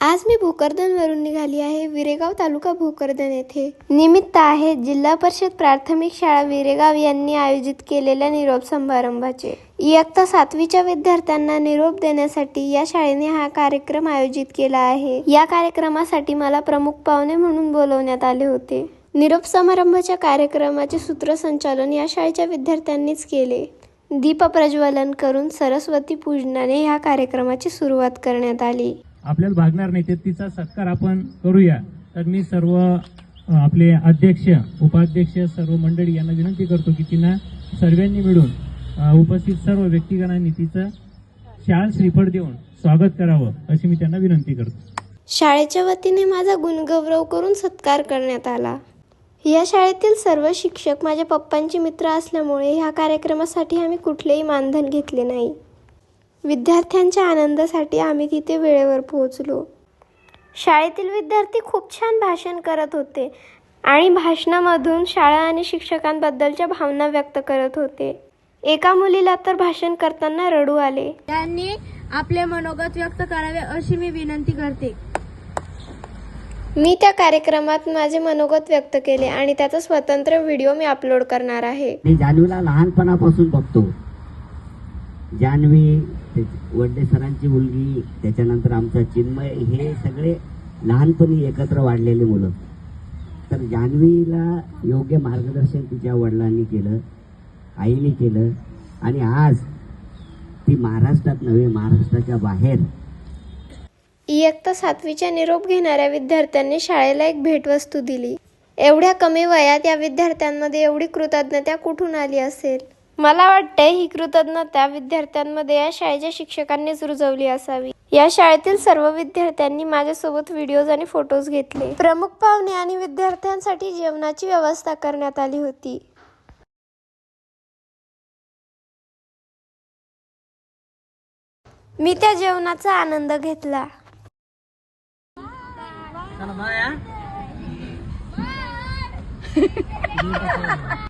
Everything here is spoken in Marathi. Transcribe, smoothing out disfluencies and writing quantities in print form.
आज मी भोकरदनवरून निघाली आहे विरेगाव तालुका भोकरदन येथे। निमित्त आहे जिल्हा परिषद प्राथमिक शाळा विरेगाव यांनी आयोजित केलेल्या निरोप समारंभाचे। इयत्ता 7वीच्या विद्यार्थ्यांना निरोप देण्यासाठी या शाळेने हा कार्यक्रम आयोजित केला आहे। या कार्यक्रमासाठी मला प्रमुख पाहुणे म्हणून बोलवण्यात आले होते। निरोप समारंभाच्या कार्यक्रमाचे सूत्रसंचालन या शाळेच्या विद्यार्थ्यांनीच केले। दीप प्रज्वलन करून सरस्वती पूजनाने या कार्यक्रमाची सुरुवात करण्यात आली। आपल्याला भागणार नाही, तिचा सत्कार आपण करूया। तर मी सर्व आपले अध्यक्ष उपाध्यक्ष सर्व मंडळी यांना विनंती करतो की तिनं सर्वांनी मिळून उपस्थित सर्व व्यक्तिगणांनी तिचं शाल श्रीफळ देऊन स्वागत करावं अशी मी त्यांना विनंती करतो। शाळेच्या वतीने माझा गुणगौरव करून सत्कार करण्यात आला। या शाळेतील सर्व शिक्षक माझ्या पप्पांचे मित्र असल्यामुळे ह्या कार्यक्रमासाठी आम्ही कुठलेही मानधन घेतले नाही। विद्यार्थ्यांच्या आनंदासाठी आम्ही तिथे वेळेवर पोहोचलो। शाळेतील विद्यार्थी खूप छान भाषण करत होते आणि भाषणामधून शाळा आणि शिक्षकांबद्दलच्या भावना व्यक्त करत होते। एका मुलीला तर भाषण करताना रडू आले। त्यांनी आपले मनोगत व्यक्त करावे अशी मी विनंती करते। मी त्या कार्यक्रमात माझे मनोगत व्यक्त केले आणि त्याचा स्वतंत्र व्हिडिओ मी अपलोड करणार आहे। मी जान्हवीला लहानपणापासून बघतो। जान्हवी, वड्डे सरांची मुलगी, त्याच्यानंतर आमचा चिन्मय, हे सगळे लहानपणी एकत्र वाढलेले मुलं। तर जान्हवीला योग्य मार्गदर्शन तिच्या वडिलांनी केलं, आईने केलं आणि आज ती महाराष्ट्रात नव्हे महाराष्ट्राच्या बाहेर। इयत्ता 7वीच्या निरोप घेणाऱ्या विद्यार्थ्यांनी शाळेला एक भेटवस्तू दिली। एवढ्या कमी वयात या विद्यार्थ्यांमध्ये एवढी कृतज्ञता कुठून आली असेल? मला वाटते ही कृतज्ञता विद्यार्थ्यांमध्ये या शाळेच्या शिक्षकांनीच रुजवली असावी। या शाळेतील सर्व विद्यार्थ्यांनी माझ्यासोबत व्हिडिओज आणि फोटोज घेतले। प्रमुख पाहुणे आणि विद्यार्थ्यांसाठी जेवणाची व्यवस्था करण्यात आली होती। मी त्या जेवणाचा आनंद घेतला।